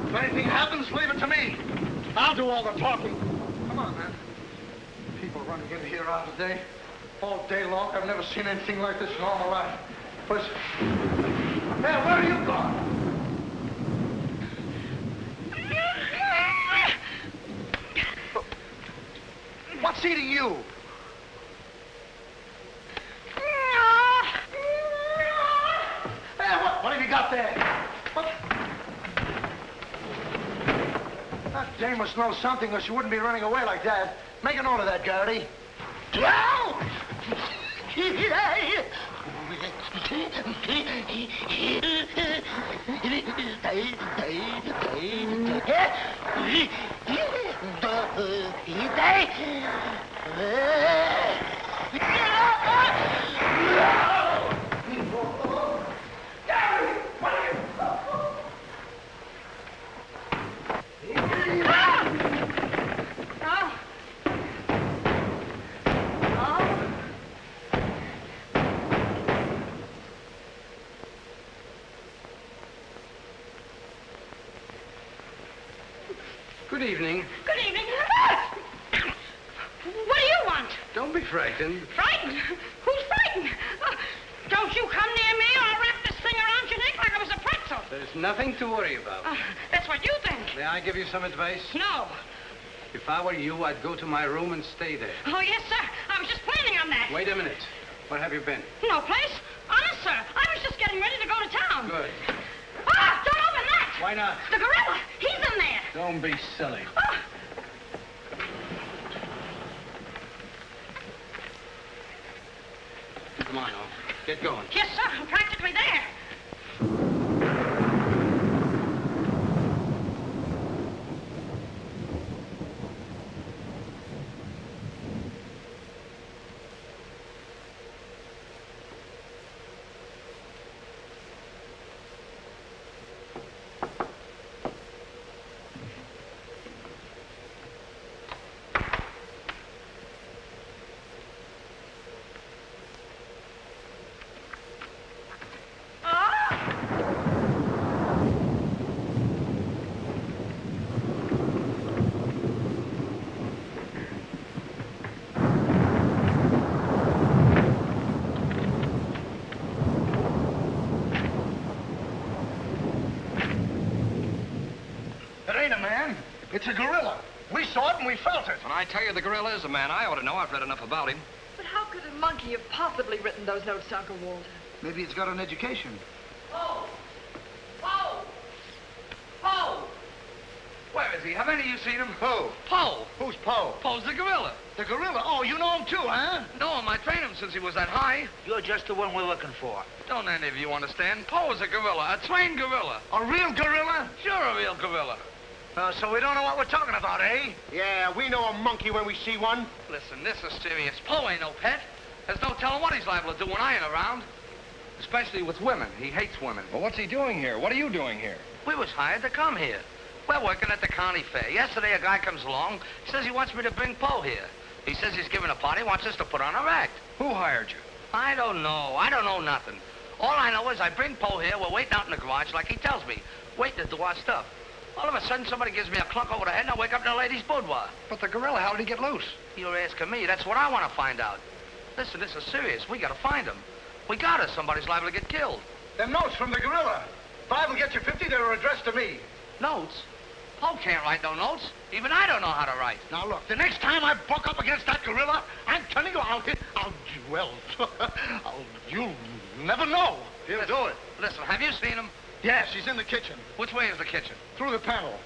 If anything happens, leave it to me. I'll do all the talking. Come on, man. People running in here out today. All day long. I've never seen anything like this in all my life. Listen. Hey, where are you going? What's eating you? Hey, what have you got there? What? That dame must know something or she wouldn't be running away like that. Make a note of that, Garrity. Good evening. Good evening. What do you want? Don't be frightened. Frightened? Who's frightened? Don't you come near me or I'll wrap this thing around your neck like it was a pretzel. There's nothing to worry about. That's what you think. May I give you some advice? No. If I were you, I'd go to my room and stay there. Oh, yes, sir. I was just planning on that. Wait a minute. Where have you been? No place. Honest, sir. I was just getting ready to go to town. Good. Ah, don't open that. Why not? The gorilla. He's in there. Don't be silly. Oh. Come on, now. Get going. Yes, sir. I'm practically there. It's a gorilla. We saw it and we felt it. When I tell you the gorilla is a man, I ought to know. I've read enough about him. But how could a monkey have possibly written those notes to Uncle Walter? Maybe it's got an education. Poe! Poe! Poe! Where is he? Have any of you seen him? Who? Poe. Who's Poe? Poe's the gorilla. The gorilla? Oh, you know him too, huh? No, I trained him since he was that high. You're just the one we're looking for. Don't any of you understand? Poe is a gorilla, a trained gorilla. A real gorilla? Sure, a real gorilla. So we don't know what we're talking about, eh? Yeah, we know a monkey when we see one. Listen, this is serious. Poe ain't no pet. There's no telling what he's liable to do when I ain't around. Especially with women. He hates women. Well, what's he doing here? What are you doing here? We was hired to come here. We're working at the county fair. Yesterday, a guy comes along, says he wants me to bring Po here. He says he's giving a party, wants us to put on a act. Who hired you? I don't know. I don't know nothing. All I know is I bring Po here, we're waiting out in the garage like he tells me, waiting to do our stuff. All of a sudden, somebody gives me a clunk over the head, and I wake up in a lady's boudoir. But the gorilla, how did he get loose? You're asking me. That's what I want to find out. Listen, this is serious. We got to find him. We got to. Somebody's liable to get killed. They're notes from the gorilla. If I will get you 50, they were addressed to me. Notes? Po can't write no notes. Even I don't know how to write. Now, look, the next time I buck up against that gorilla, I'm telling you, you'll never know. He'll do it. Listen, have you seen him? Yes, he's in the kitchen. Which way is the kitchen? Through the panel.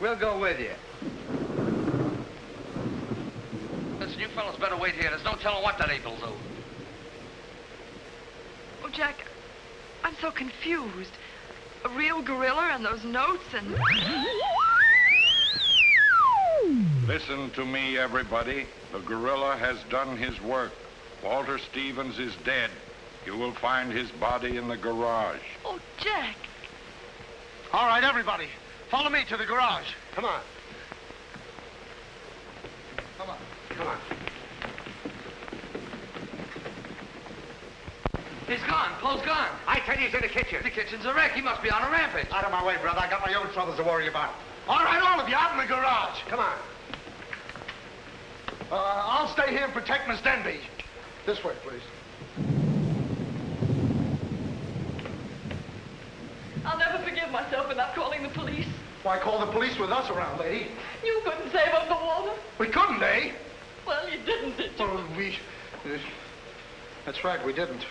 We'll go with you. Listen, you fellas better wait here. There's no telling what that ape will do. Oh, Jack, I'm so confused. A real gorilla and those notes and... Listen to me, everybody. The gorilla has done his work. Walter Stevens is dead. You will find his body in the garage. Oh, Jack. All right, everybody. Follow me to the garage. Come on. Come on. Come on. He's gone. Po's gone. I tell you, he's in the kitchen. The kitchen's a wreck. He must be on a rampage. Out of my way, brother. I got my own troubles to worry about. All right, all of you, out in the garage. Come on. I'll stay here and protect Miss Denby. This way, please. I'll never forgive myself for not calling the police. Why call the police with us around, lady? You couldn't save Uncle Walter. We couldn't, eh? Well, you didn't, did you? Well, that's right, we didn't.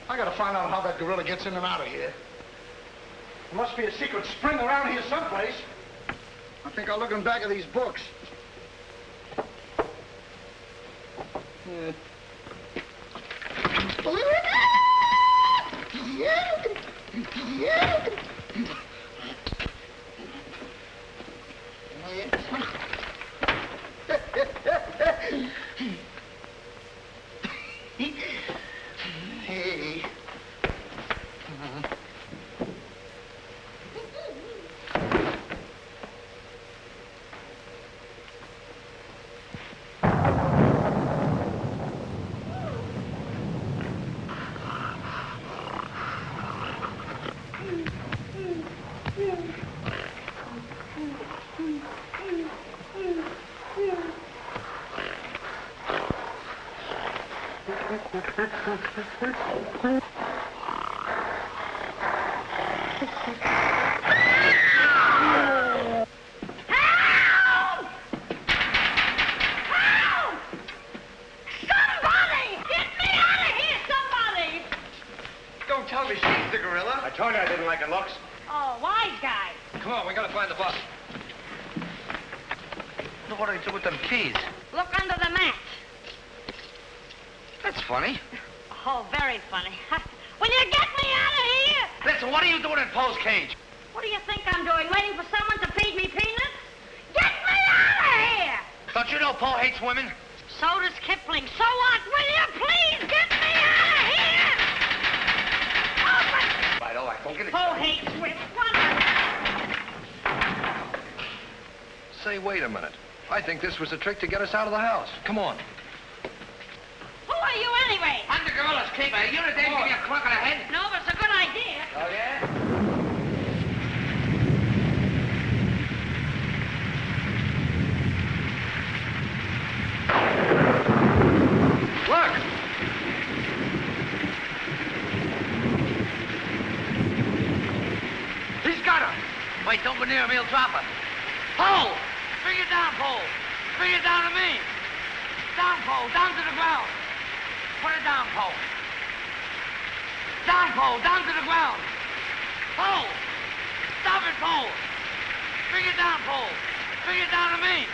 I gotta find out how that gorilla gets in and out of here. There must be a secret spring around here someplace. I think I'll look in back of these books. Hey. Don't tell me she's the gorilla. I told you I didn't like her looks. Oh, wise guy. Come on, we gotta find the bus. Look what do they do with them keys. Look under the mat. That's funny. Oh, very funny. Will you get me out of here? Listen, what are you doing in Po's cage? What do you think I'm doing? Waiting for someone to feed me peanuts? Get me out of here! Don't you know Po hates women? So does Kipling. So what? Will you please get me out of here? Open! Right, all right. Don't get it. Po hates women. Say, wait a minute. I think this was a trick to get us out of the house. Come on. Who are you anyway? I'm the gorilla's keeper. You know they give me a clunk on the head? No, but it's a good idea. Oh, yeah? Look! He's got her. Wait, don't go near him. He'll drop her. Po! Bring it down, Po. Bring it down to me. Down, Po. Down to the ground. Put it down, Po. Down, Po. Down to the ground. Po! Stop it, Po. Bring it down, Po. Bring it down to me.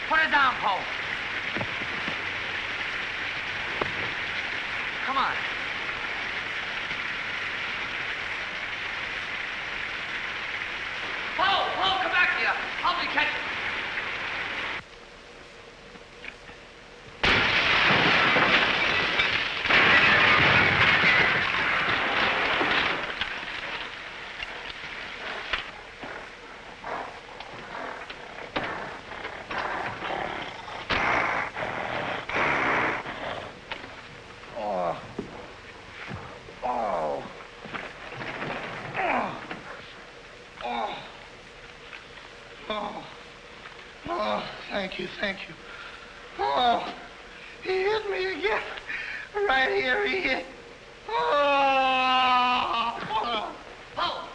Put it down, Po. Come on. Po, come back here. Help me catch it. Oh, thank you. Oh, he hit me again. Right here, he hit. Oh! Oh!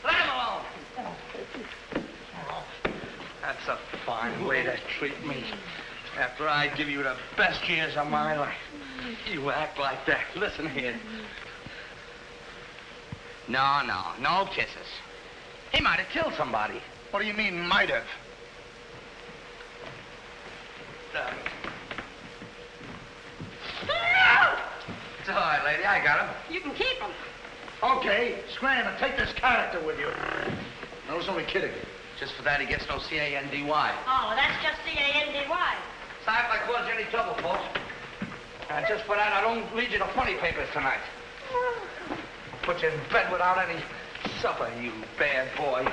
Let him alone! That's a fine way to treat me. After I give you the best years of my life, you act like that. Listen here. No kisses. He might have killed somebody. What do you mean, might have? It's all right, lady. I got him. You can keep him. Okay, scram and take this character with you. I was only kidding. Just for that, he gets no C-A-N-D-Y. Oh, that's just C-A-N-D-Y. Sorry if I caused you any trouble, folks. Just for that, I don't lead you to funny papers tonight. Put you in bed without any supper, you bad boy.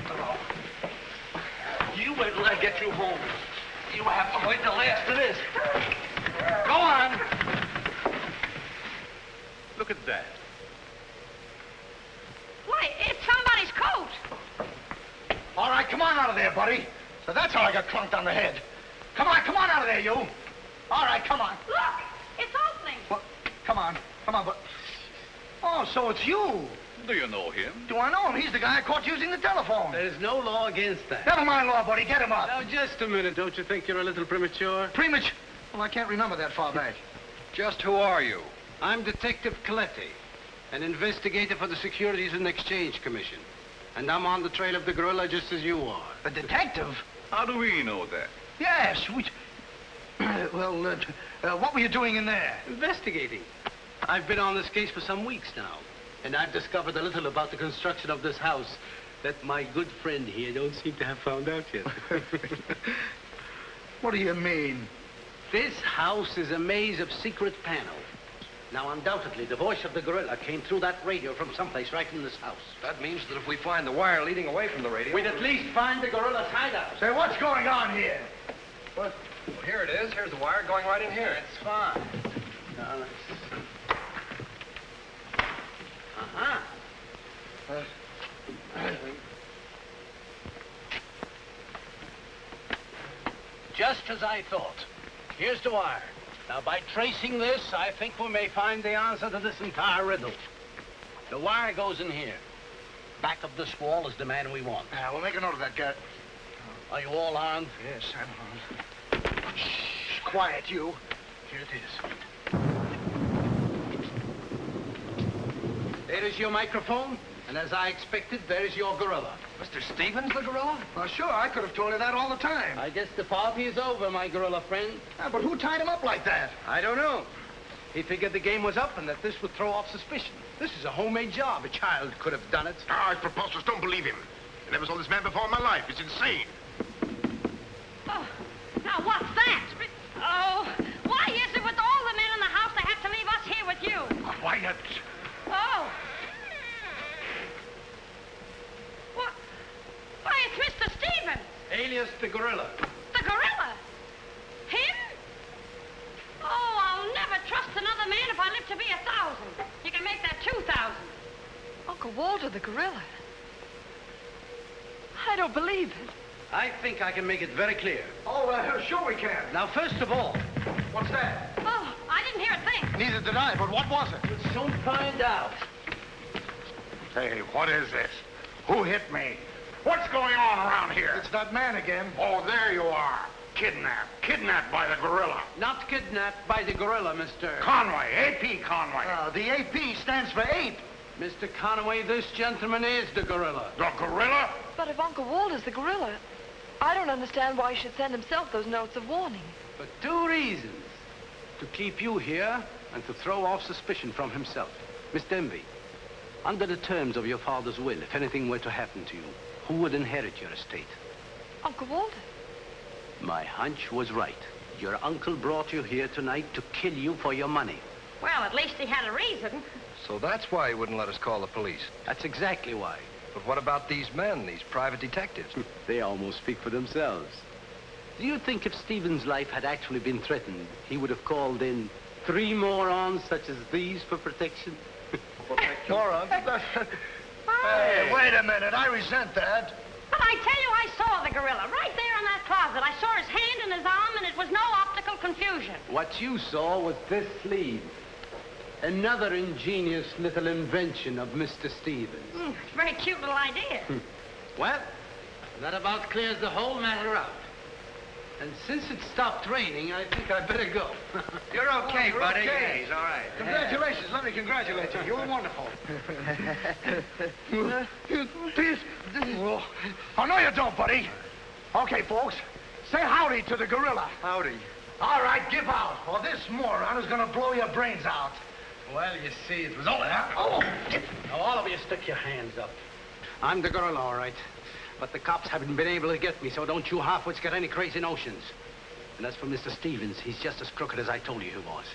Oh. You wait till I get you home. You have to wait till after this. Go on. Look at that. Why, it's somebody's coat. All right, come on out of there, buddy. So that's how I got clunked on the head. Come on out of there, you. All right, come on. Look, it's opening. What? Come on, but... Oh, so it's you. Do you know him? Do I know him? He's the guy I caught using the telephone. There's no law against that. Never mind law, buddy. Get him up. Now, just a minute. Don't you think you're a little premature? Premature? Well, I can't remember that far back. Just who are you? I'm Detective Coletti, an investigator for the Securities and Exchange Commission. And I'm on the trail of the gorilla just as you are. A detective? How do we know that? Yes, we... what were you doing in there? Investigating. I've been on this case for some weeks now, and I've discovered a little about the construction of this house that my good friend here don't seem to have found out yet. What do you mean? This house is a maze of secret panels. Now, undoubtedly, the voice of the gorilla came through that radio from someplace right in this house. That means that if we find the wire leading away from the radio... we'd at least find the gorilla's hideout. Say, what's going on here? What? Well, here it is. Here's the wire going right in here. It's fine. Now, let's... Uh-huh. Just as I thought. Here's the wire. Now, by tracing this, I think we may find the answer to this entire riddle. The wire goes in here. Back of this wall is the man we want. Yeah, we'll make a note of that, Garrett. Are you all armed? Yes, I'm armed. Shh, quiet, you. Here it is. There is your microphone, and as I expected, there is your gorilla. Mr. Stevens, the gorilla? Well, sure, I could have told you that all the time. I guess the party is over, my gorilla friend. Yeah, but who tied him up like that? I don't know. He figured the game was up and that this would throw off suspicion. This is a homemade job. A child could have done it. Ah, it's preposterous. Don't believe him. I never saw this man before in my life. It's insane. Oh, now what's that? Oh, why is it with all the men in the house they have to leave us here with you? Quiet. Oh. What? Why, it's Mr. Stevens. Alias the gorilla. The gorilla? Him? Oh, I'll never trust another man if I live to be 1,000. You can make that 2,000. Uncle Walter, the gorilla. I don't believe it. I think I can make it very clear. Oh, sure we can. Now, first of all... What's that? Oh, I didn't hear a thing. Neither did I, but what was it? We'll soon find out. Hey, what is this? Who hit me? What's going on around here? It's that man again. Oh, there you are. Kidnapped. Kidnapped by the gorilla. Not kidnapped by the gorilla, Mr. Conway. A.P. Conway. The AP stands for ape. Mr. Conway, this gentleman is the gorilla. The gorilla? But if Uncle Walter's the gorilla, I don't understand why he should send himself those notes of warning. For two reasons. To keep you here and to throw off suspicion from himself. Miss Denby, under the terms of your father's will, if anything were to happen to you, who would inherit your estate? Uncle Walter. My hunch was right. Your uncle brought you here tonight to kill you for your money. Well, at least he had a reason. So that's why he wouldn't let us call the police. That's exactly why. But what about these men, these private detectives? They almost speak for themselves. Do you think if Stephen's life had actually been threatened, he would have called in 3 morons such as these for protection? Morons? Hey, wait a minute. I resent that. Well, I tell you, I saw the gorilla right there in that closet. I saw his hand and his arm, and it was no optical confusion. What you saw was this sleeve. Another ingenious little invention of Mr. Stevens. It's a very cute little idea. Well, that about clears the whole matter out. And since it stopped raining, I think I'd better go. You're okay, You're buddy. okay. Yeah, he's all right. Congratulations. Let me congratulate you. You were wonderful. Oh, no, you don't, buddy. Okay, folks. Say howdy to the gorilla. Howdy. All right, give out, or this moron is going to blow your brains out. Well, you see, it was all that. Oh! Now, all of you stick your hands up. I'm the gorilla, all right. But the cops haven't been able to get me, so don't you half-wits get any crazy notions. And as for Mr. Stevens, he's just as crooked as I told you he was.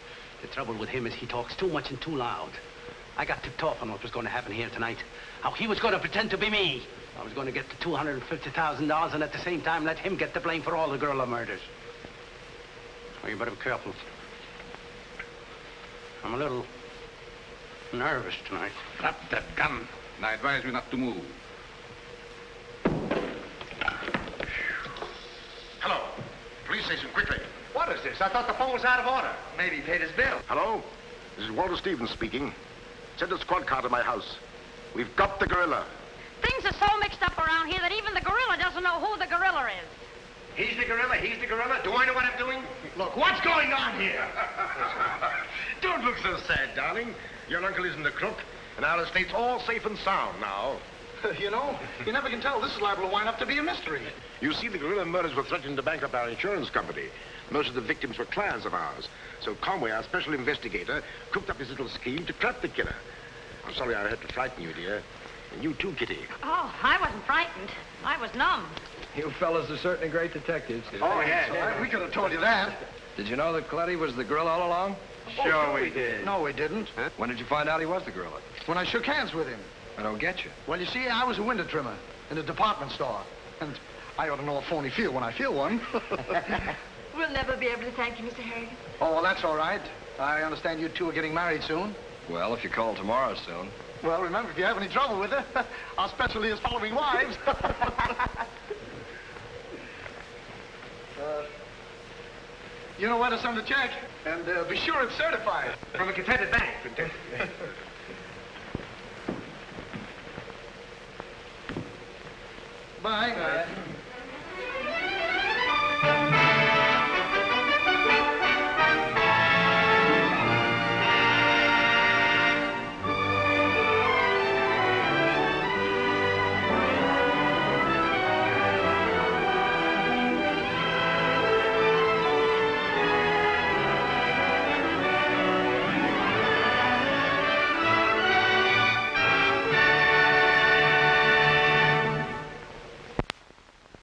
The trouble with him is he talks too much and too loud. I got tipped off on what was going to happen here tonight. How he was going to pretend to be me. I was going to get the $250,000 and at the same time let him get the blame for all the gorilla murders. Well, you better be careful. I'm a little nervous tonight. Drop that gun, and I advise you not to move. Hello. Police station, quickly. What is this? I thought the phone was out of order. Maybe he paid his bill. Hello? This is Walter Stevens speaking. Send a squad car to my house. We've got the gorilla. Things are so mixed up around here that even the gorilla doesn't know who the gorilla is. He's the gorilla. He's the gorilla. Do I know what I'm doing? Look, what's going on here? Don't look so sad, darling. Your uncle isn't a crook, and our estate's all safe and sound now. You know, you never can tell. This is liable to wind up to be a mystery. You see, the gorilla murders were threatening to bankrupt our insurance company. Most of the victims were clients of ours. So Conway, our special investigator, cooked up his little scheme to trap the killer. I'm sorry I had to frighten you, dear. And you too, Kitty. Oh, I wasn't frightened. I was numb. You fellas are certainly great detectives. Oh, yeah. We could have told you that. Did you know that Coletti was the gorilla all along? Sure we did. No, we didn't. Huh? When did you find out he was the gorilla? When I shook hands with him. I don't get you. Well, you see, I was a window trimmer in a department store. And I ought to know a phony feel when I feel one. We'll never be able to thank you, Mr. Harrigan. Oh, well, that's all right. I understand you two are getting married soon. Well, if you call tomorrow soon. Well, remember, if you have any trouble with her, our specialty is following wives. You know where to send the check. And be sure it's certified. From a contented bank. Bye.